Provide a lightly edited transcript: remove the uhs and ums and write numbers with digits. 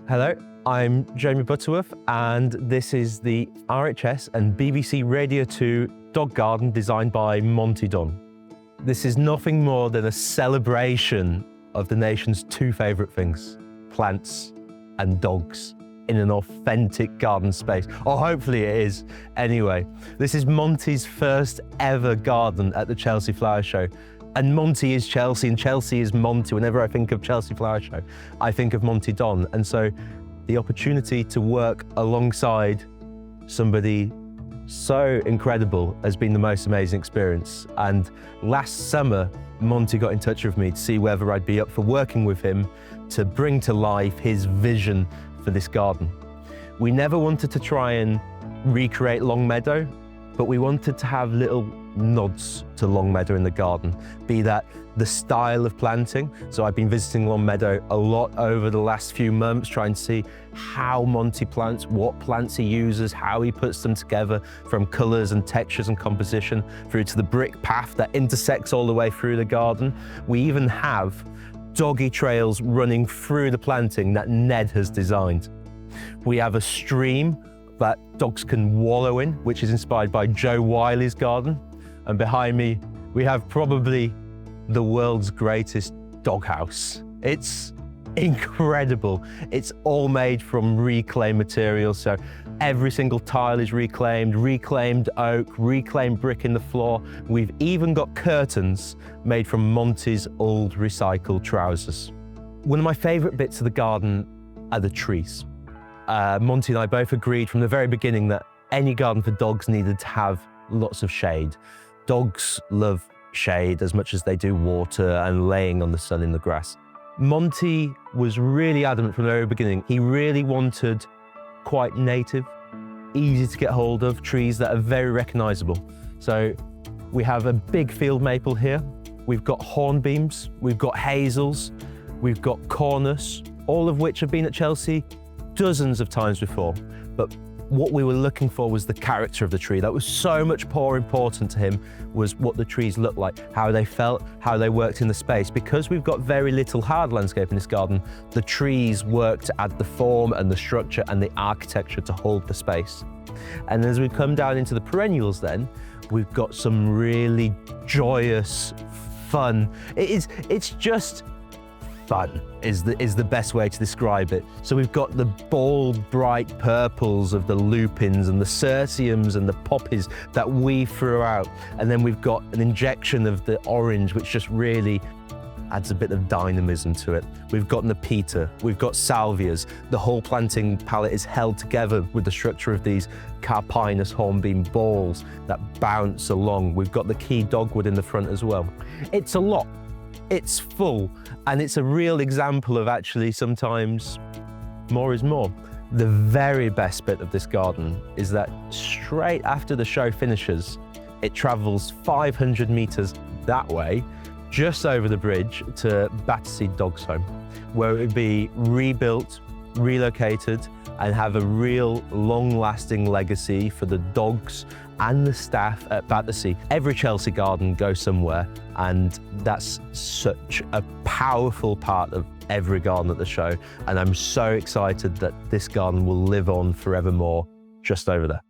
Hello, I'm Jamie Butterworth, and this is the RHS and BBC Radio 2 dog garden designed by Monty Don. This is nothing more than a celebration of the nation's two favourite things, plants and dogs, in an authentic garden space. Or hopefully it is. Anyway, this is Monty's first ever garden at the Chelsea Flower Show. And Monty is Chelsea and Chelsea is Monty. Whenever I think of Chelsea Flower Show, I think of Monty Don. And so the opportunity to work alongside somebody so incredible has been the most amazing experience. And last summer, Monty got in touch with me to see whether I'd be up for working with him to bring to life his vision for this garden. We never wanted to try and recreate Longmeadow, but we wanted to have little nods to Longmeadow in the garden, be that the style of planting. So I've been visiting Longmeadow a lot over the last few months, trying to see how Monty plants, what plants he uses, how he puts them together, from colours and textures and composition, through to the brick path that intersects all the way through the garden. We even have doggy trails running through the planting that Ned has designed. We have a stream that dogs can wallow in, which is inspired by Joe Wiley's garden. And behind me, we have probably the world's greatest doghouse. It's incredible. It's all made from reclaimed materials. So every single tile is reclaimed oak, reclaimed brick in the floor. We've even got curtains made from Monty's old recycled trousers. One of my favorite bits of the garden are the trees. Monty and I both agreed from the very beginning that any garden for dogs needed to have lots of shade. Dogs love shade as much as they do water and laying on the sun in the grass. Monty was really adamant from the very beginning. He really wanted quite native, easy to get hold of trees that are very recognisable. So we have a big field maple here. We've got hornbeams, we've got hazels, we've got cornus, all of which have been at Chelsea dozens of times before. But what we were looking for was the character of the tree. That was so much more important to him, was what the trees looked like, how they felt, how they worked in the space. Because we've got very little hard landscape in this garden, the trees work to add the form and the structure and the architecture to hold the space. And as we come down into the perennials then, we've got some really joyous, fun. It's just fun is the best way to describe it. So we've got the bold, bright purples of the lupins and the cerciums and the poppies that weave throughout. And then we've got an injection of the orange, which just really adds a bit of dynamism to it. We've got Nepeta, we've got salvias. The whole planting palette is held together with the structure of these carpinus hornbeam balls that bounce along. We've got the key dogwood in the front as well. It's a lot. It's full, and it's a real example of actually sometimes more is more. The very best bit of this garden is that straight after the show finishes, it travels 500 metres that way, just over the bridge to Battersea Dogs Home, where it would be rebuilt, relocated, and have a real long-lasting legacy for the dogs and the staff at Battersea. Every Chelsea garden goes somewhere, and that's such a powerful part of every garden at the show. And I'm so excited that this garden will live on forevermore just over there.